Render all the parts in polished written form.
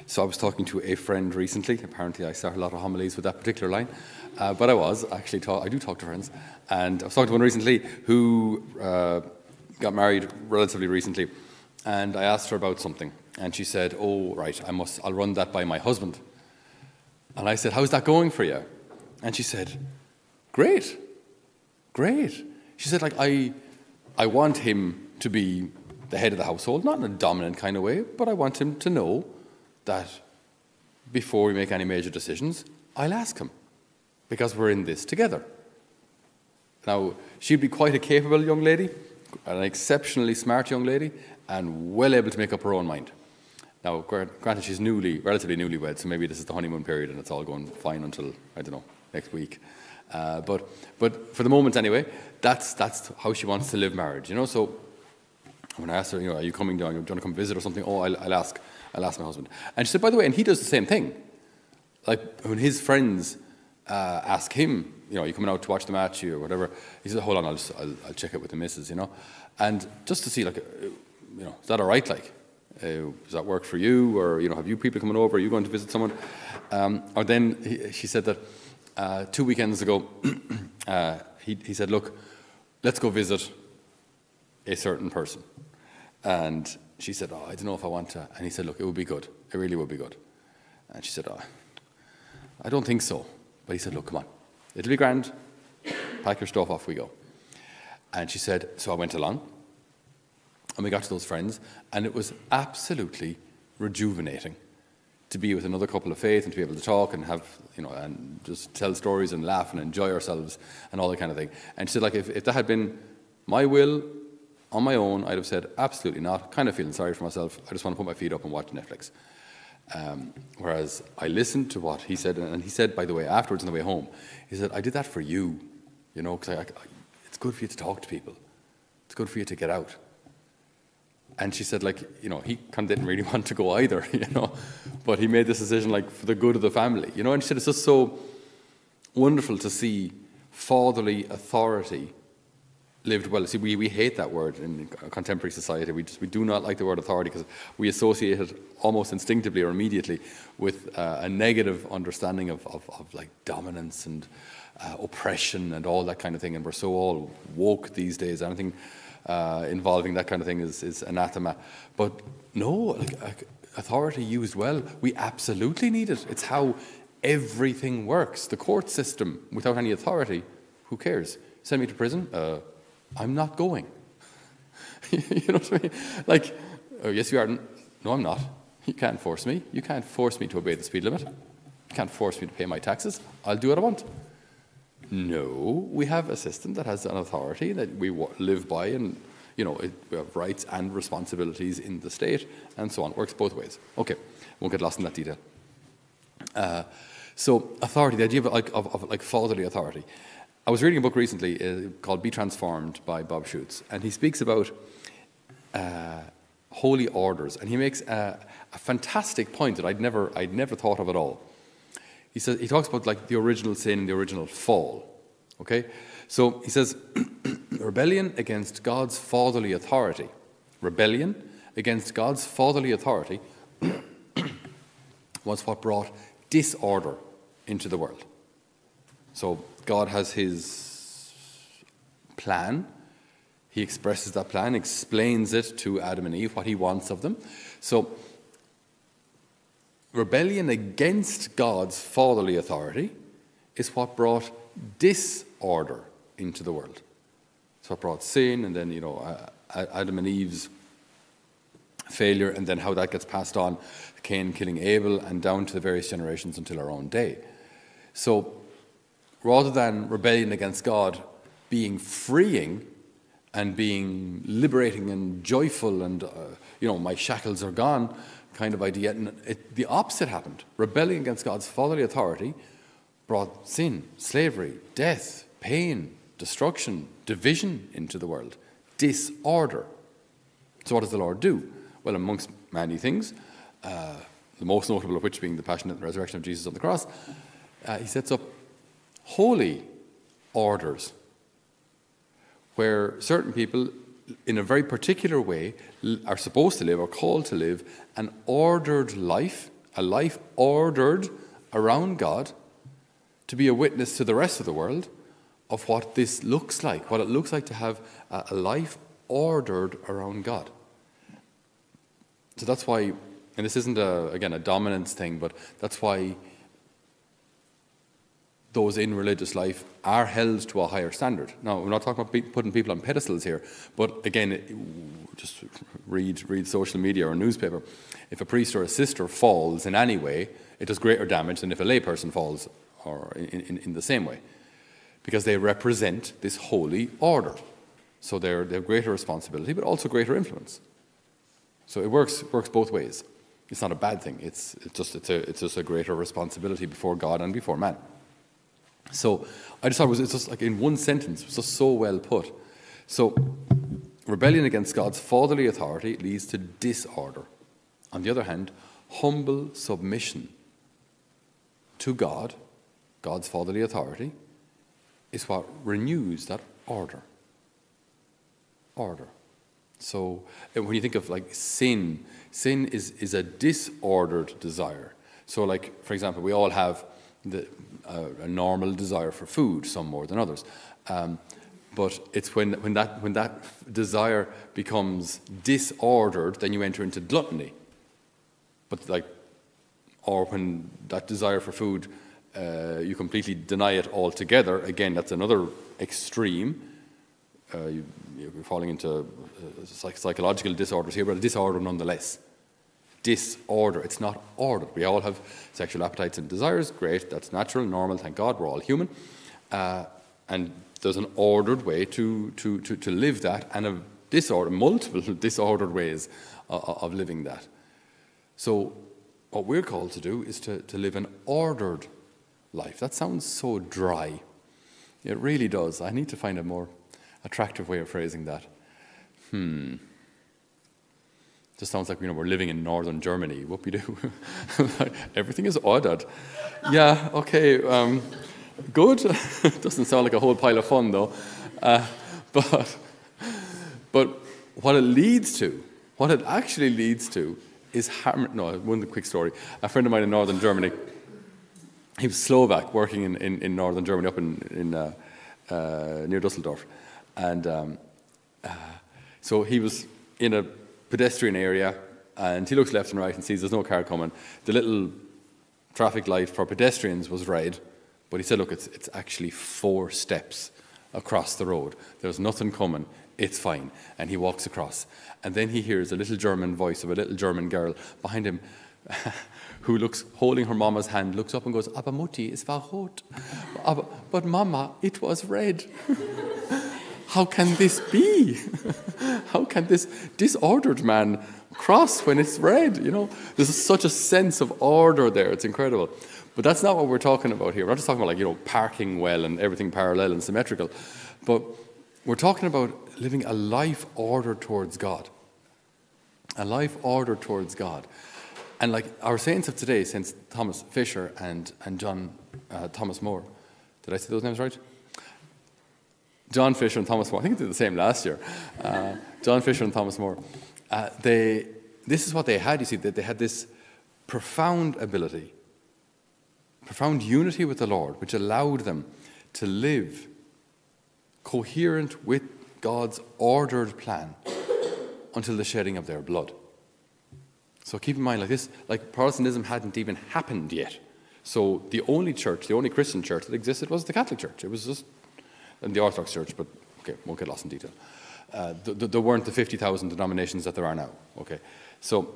So I was talking to a friend recently. Apparently I start a lot of homilies with that particular line. But I do talk to friends. And I was talking to one recently who got married relatively recently. And I asked her about something. And she said, oh, right, I'll run that by my husband. And I said, how's that going for you? And she said, great. She said, like, I want him to be the head of the household, not in a dominant kind of way, but I want him to know that before we make any major decisions, I'll ask him, because we're in this together. Now, she'd be quite a capable young lady, an exceptionally smart young lady, and well able to make up her own mind. Now, granted, she's relatively newlywed, so maybe this is the honeymoon period and it's all going fine until, I don't know, next week. But for the moment anyway, that's how she wants to live marriage, you know. So when I asked her, you know, are you coming down? Do you want to come visit or something? Oh, I'll ask my husband. And she said, by the way, and he does the same thing. Like when his friends ask him, you know, are you coming out to watch the match or whatever? He said, hold on, I'll check it with the missus, you know. And just to see, like, you know, is that all right? Like, does that work for you? Or, you know, have you people coming over? Are you going to visit someone? Or then she said that 2 weekends ago, he said, look, let's go visit a certain person. And she said, oh, I don't know if I want to. And he said, look, it would be good. It really would be good. And she said, oh, I don't think so. But he said, look, come on. It'll be grand. Pack your stuff, off we go. And she said, so I went along. And we got to those friends. And it was absolutely rejuvenating to be with another couple of faith and to be able to talk and have, you know, and just tell stories and laugh and enjoy ourselves and all that kind of thing. And she said, like, if that had been my will on my own, I'd have said, absolutely not. Kind of feeling sorry for myself. I just want to put my feet up and watch Netflix. Whereas I listened to what he said, and he said, by the way, afterwards on the way home, he said, I did that for you, you know, because it's good for you to talk to people. It's good for you to get out. And she said, like, you know, he kind of didn't really want to go either, you know, but he made this decision, like, for the good of the family, you know. And she said, it's just so wonderful to see fatherly authority lived well. See, we hate that word in contemporary society. We do not like the word authority because we associate it almost instinctively or immediately with a negative understanding of like dominance and oppression and all that kind of thing. And we're so all woke these days. Anything involving that kind of thing is anathema. But no, like authority used well, we absolutely need it. It's how everything works. The court system without any authority, who cares? Send me to prison? I'm not going. You know what I mean? Like, oh, yes, you are. No, I'm not. You can't force me. You can't force me to obey the speed limit. You can't force me to pay my taxes. I'll do what I want. No, we have a system that has an authority that we live by, and, you know, we have rights and responsibilities in the state, and so on. It works both ways. Okay, won't get lost in that detail. So authority, the idea of like fatherly authority. I was reading a book recently called Be Transformed by Bob Schutz, and he speaks about holy orders, and he makes a fantastic point that I'd never thought of at all. He talks about, like, the original sin and the original fall. Okay, so he says rebellion against God's fatherly authority. Rebellion against God's fatherly authority was what brought disorder into the world. So God has his plan. He expresses that plan, explains it to Adam and Eve, what he wants of them. So rebellion against God's fatherly authority is what brought disorder into the world. It's what brought sin, and then, you know, Adam and Eve's failure, and then how that gets passed on, Cain killing Abel, and down to the various generations until our own day. So rather than rebellion against God being freeing and being liberating and joyful and, you know, my shackles are gone kind of idea, and the opposite happened. Rebelling against God's fatherly authority brought sin, slavery, death, pain, destruction, division into the world, disorder. So what does the Lord do? Well, amongst many things, the most notable of which being the passion and resurrection of Jesus on the cross, he sets up holy orders where certain people in a very particular way are supposed to live or called to live an ordered life A life ordered around God to be a witness to the rest of the world of what this looks like, what it looks like to have a life ordered around God. So that's why, and this isn't, again, a dominance thing, but that's why those in religious life are held to a higher standard. Now, we're not talking about putting people on pedestals here, but again, just read social media or newspaper. If a priest or a sister falls in any way, it does greater damage than if a layperson falls or in the same way, because they represent this holy order. So they have greater responsibility, but also greater influence. So it works both ways. It's not a bad thing. It's just a greater responsibility before God and before man. So I just thought it's just like in one sentence, it was just so well put. So rebellion against God's fatherly authority leads to disorder. On the other hand, humble submission to God, God's fatherly authority, is what renews that order. Order. So when you think of like sin is a disordered desire. So like, for example, we all have a normal desire for food, some more than others. But it's when that desire becomes disordered, then you enter into gluttony. But or when that desire for food, you completely deny it altogether, again, that's another extreme. You're falling into psychological disorders here, but a disorder nonetheless. Disorder. It's not ordered. We all have sexual appetites and desires. Great. That's natural, normal. Thank God. We're all human. And there's an ordered way to live that, and multiple disordered ways of living that. So what we're called to do is to live an ordered life. That sounds so dry. It really does. I need to find a more attractive way of phrasing that. Just sounds like, we're living in northern Germany. Whoop-de-doo. Everything is ordered. Yeah, okay, good. Doesn't sound like a whole pile of fun, though. But what it actually leads to is one quick story. A friend of mine in northern Germany, he was Slovak, working in northern Germany, up in near Dusseldorf. And so he was in a pedestrian area, and he looks left and right and sees there's no car coming. The little traffic light for pedestrians was red, but he said, look, it's actually 4 steps across the road. There's nothing coming. It's fine. And he walks across. And then he hears a little German voice of a little German girl behind him who looks, holding her mama's hand, looks up and goes, "Aber Mutti, es war rot." But Mama, it was red. How can this be? How can this disordered man cross when it's red? There's such a sense of order there. It's incredible. But that's not what we're talking about here. We're not just talking about parking well and everything parallel and symmetrical. But we're talking about living a life ordered towards God. A life ordered towards God. And like our saints of today, Saints Thomas Fisher and John Thomas More. Did I say those names right? John Fisher and Thomas More. I think they did the same last year. John Fisher and Thomas More. This is what they had, you see, that they had this profound ability, profound unity with the Lord, which allowed them to live coherent with God's ordered plan until the shedding of their blood. So keep in mind, like Protestantism hadn't even happened yet. So the only Christian church that existed was the Catholic Church. It was just, and the Orthodox Church, but okay, won't get lost in detail. There weren't the 50,000 denominations that there are now. Okay, so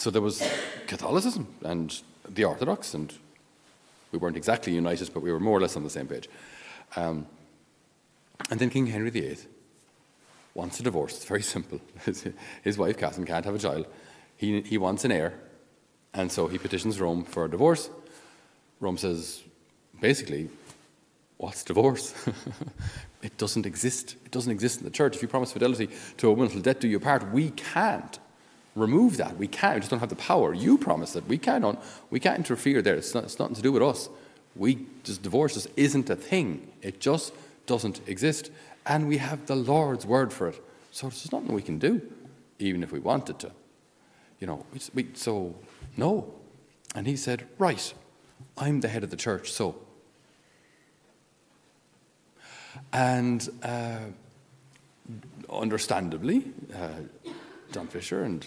there was Catholicism and the Orthodox, and we weren't exactly united, but we were more or less on the same page. And then King Henry VIII wants a divorce. It's very simple. His wife, Catherine, can't have a child. He wants an heir, and so he petitions Rome for a divorce. Rome says, basically, what's divorce? It doesn't exist. It doesn't exist in the church. If you promise fidelity to a woman till death do you part, we can't remove that. We can't. We just don't have the power. You promise it. We can't interfere there. It's nothing to do with us. Divorce just isn't a thing. It just doesn't exist. And we have the Lord's word for it. So there's nothing we can do, even if we wanted to. So No. And he said, right, I'm the head of the church, so. And understandably, John Fisher and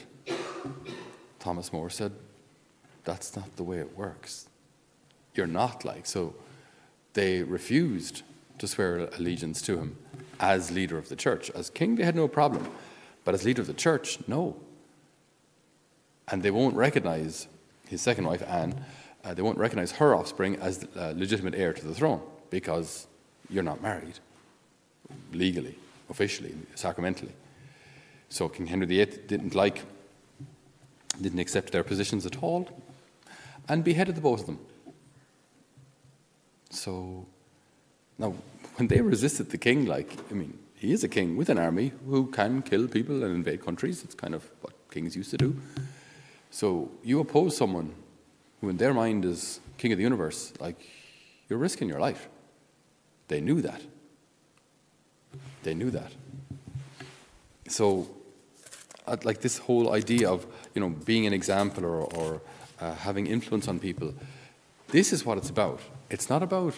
Thomas More said, that's not the way it works. You're not like. So they refused to swear allegiance to him as leader of the church. As king, they had no problem. But as leader of the church, no. And they won't recognize his second wife, Anne, they won't recognize her offspring as legitimate heir to the throne because you're not married legally, officially, sacramentally. So King Henry VIII didn't accept their positions at all and beheaded the both of them. So now, when they resisted the king, he is a king with an army who can kill people and invade countries. It's kind of what kings used to do. So you oppose someone who in their mind is king of the universe, you're risking your life. They knew that. They knew that. So this whole idea of being an example or having influence on people, this is what it's about. It's not about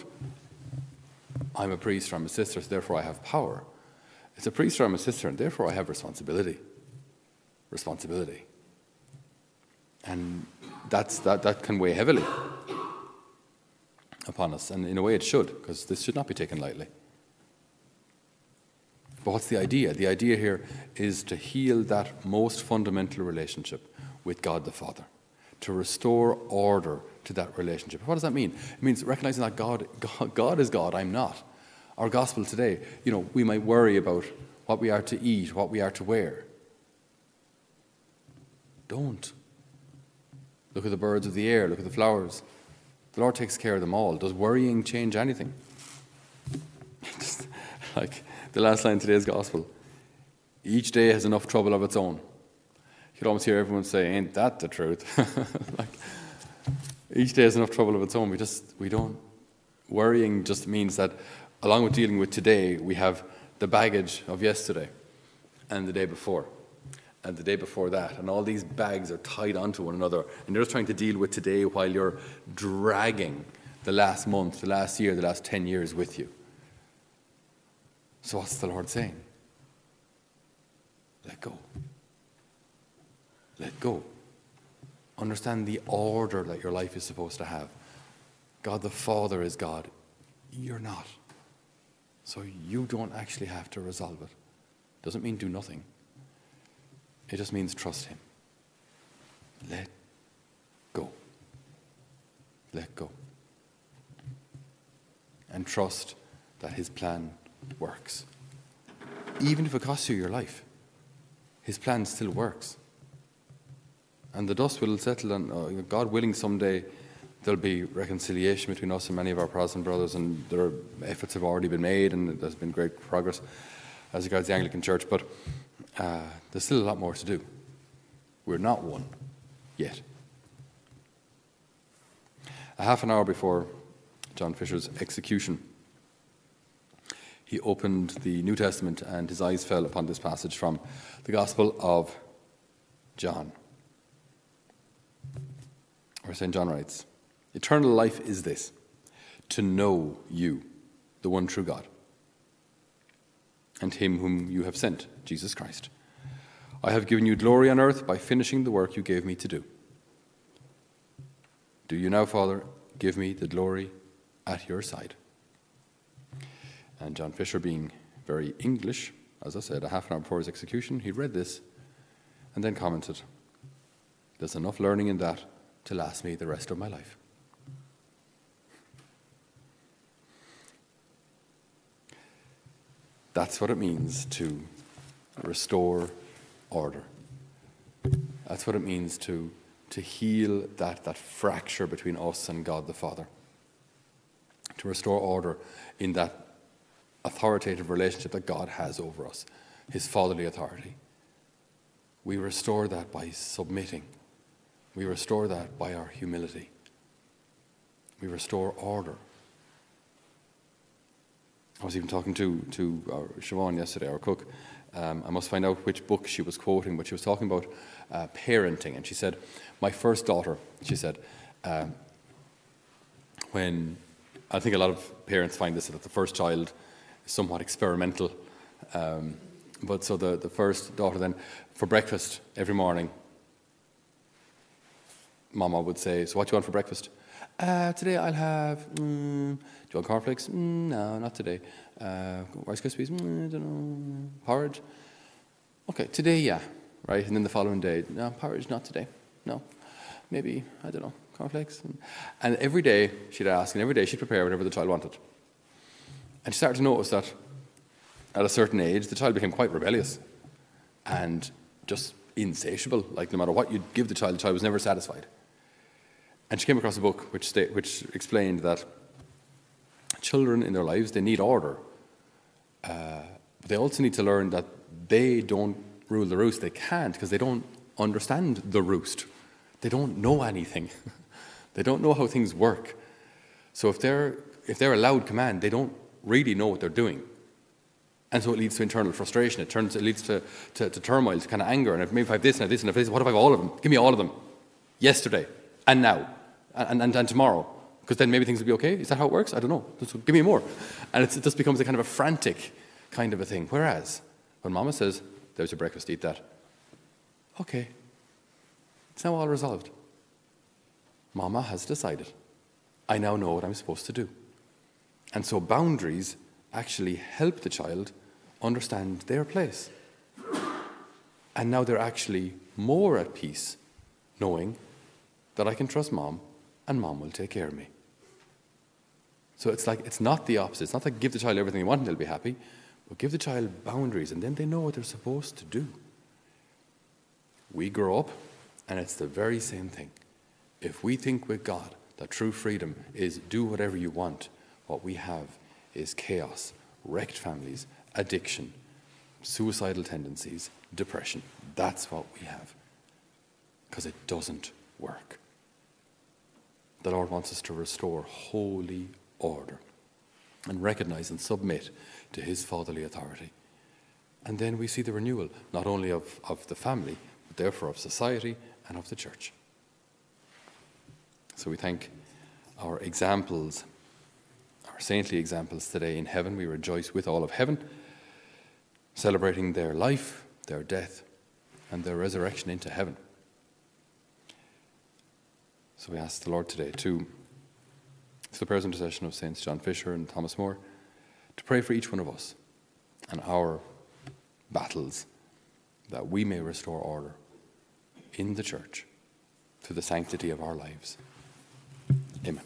I'm a priest or I'm a sister, so therefore I have power. It's a priest or I'm a sister, and therefore I have responsibility. Responsibility. And that can weigh heavily upon us, and in a way it should, because this should not be taken lightly. But what's the idea? The idea here is to heal that most fundamental relationship with God the Father, to restore order to that relationship. What does that mean? It means recognizing that God is God, I'm not. Our gospel today, we might worry about what we are to eat, what we are to wear. Don't. Look at the birds of the air, look at the flowers. The Lord takes care of them all. Does worrying change anything? Just like the last line of today's gospel. Each day has enough trouble of its own. You could almost hear everyone say, ain't that the truth? Each day has enough trouble of its own. We don't. Worrying just means that along with dealing with today, we have the baggage of yesterday and the day before and the day before that. And all these bags are tied onto one another. And you're just trying to deal with today while you're dragging the last month, the last year, the last 10 years with you. So what's the Lord saying? Let go. Let go. Understand the order that your life is supposed to have. God the Father is God. You're not. So you don't actually have to resolve it. Doesn't mean do nothing. It just means trust him. Let go. Let go. And trust that his plan works. Even if it costs you your life, his plan still works. And the dust will settle, and God willing, someday there'll be reconciliation between us and many of our Protestant brothers, and their efforts have already been made, and there's been great progress as regards the Anglican Church, but there's still a lot more to do. We're not one yet. A half an hour before John Fisher's execution, he opened the New Testament and his eyes fell upon this passage from the Gospel of John, where St. John writes, "Eternal life is this, to know you, the one true God, and him whom you have sent, Jesus Christ. I have given you glory on earth by finishing the work you gave me to do. Do you now, Father, give me the glory at your side?" And John Fisher, being very English, as I said, a half an hour before his execution, he read this and then commented, "There's enough learning in that to last me the rest of my life." That's what it means to restore order. That's what it means to heal that fracture between us and God the Father. To restore order in that authoritative relationship that God has over us, his fatherly authority. We restore that by submitting. We restore that by our humility. We restore order. I was even talking to our Siobhan yesterday, our cook, I must find out which book she was quoting, but she was talking about parenting. And she said, my first daughter, she said, when I think a lot of parents find this, that the first child is somewhat experimental. But so the first daughter then, for breakfast every morning, Mama would say, so what do you want for breakfast? Today I'll have, do you want cornflakes? No, not today. Rice Krispies? I don't know. Porridge? Okay, today, yeah. Right, and then the following day, no, porridge, not today. No, maybe, I don't know, cornflakes. And every day she'd ask, and every day she'd prepare whatever the child wanted. And she started to notice that at a certain age, the child became quite rebellious and just insatiable. Like no matter what you'd give the child was never satisfied. And she came across a book which explained that children in their lives, they need order. But they also need to learn that they don't rule the roost. They can't, because they don't understand the roost. They don't know anything. They don't know how things work. So if they're allowed command, they don't really know what they're doing. And so it leads to internal frustration. It leads to turmoil, to kind of anger. And if maybe if I have this and I have this and I have this, what if I have all of them? Give me all of them. Yesterday and now and tomorrow. Because then maybe things will be okay. Is that how it works? I don't know. Just give me more. And it just becomes a kind of a frantic kind of a thing. Whereas when Mama says, there's your breakfast, eat that. Okay. It's now all resolved. Mama has decided. I now know what I'm supposed to do. And so boundaries actually help the child understand their place. And now they're actually more at peace knowing that I can trust Mom and Mom will take care of me. So it's not the opposite. It's not like give the child everything they want and they'll be happy, but give the child boundaries and then they know what they're supposed to do. We grow up and it's the very same thing. If we think with God that true freedom is do whatever you want, what we have is chaos, wrecked families, addiction, suicidal tendencies, depression. That's what we have. Because it doesn't work. The Lord wants us to restore holy order and recognize and submit to his fatherly authority. And then we see the renewal, not only of the family, but therefore of society and of the church. So we thank our examples, our saintly examples today in heaven. We rejoice with all of heaven, celebrating their life, their death, and their resurrection into heaven. So we ask the Lord today to the prayers and intercession of Saints John Fisher and Thomas More, to pray for each one of us and our battles, that we may restore order in the church through the sanctity of our lives. Amen.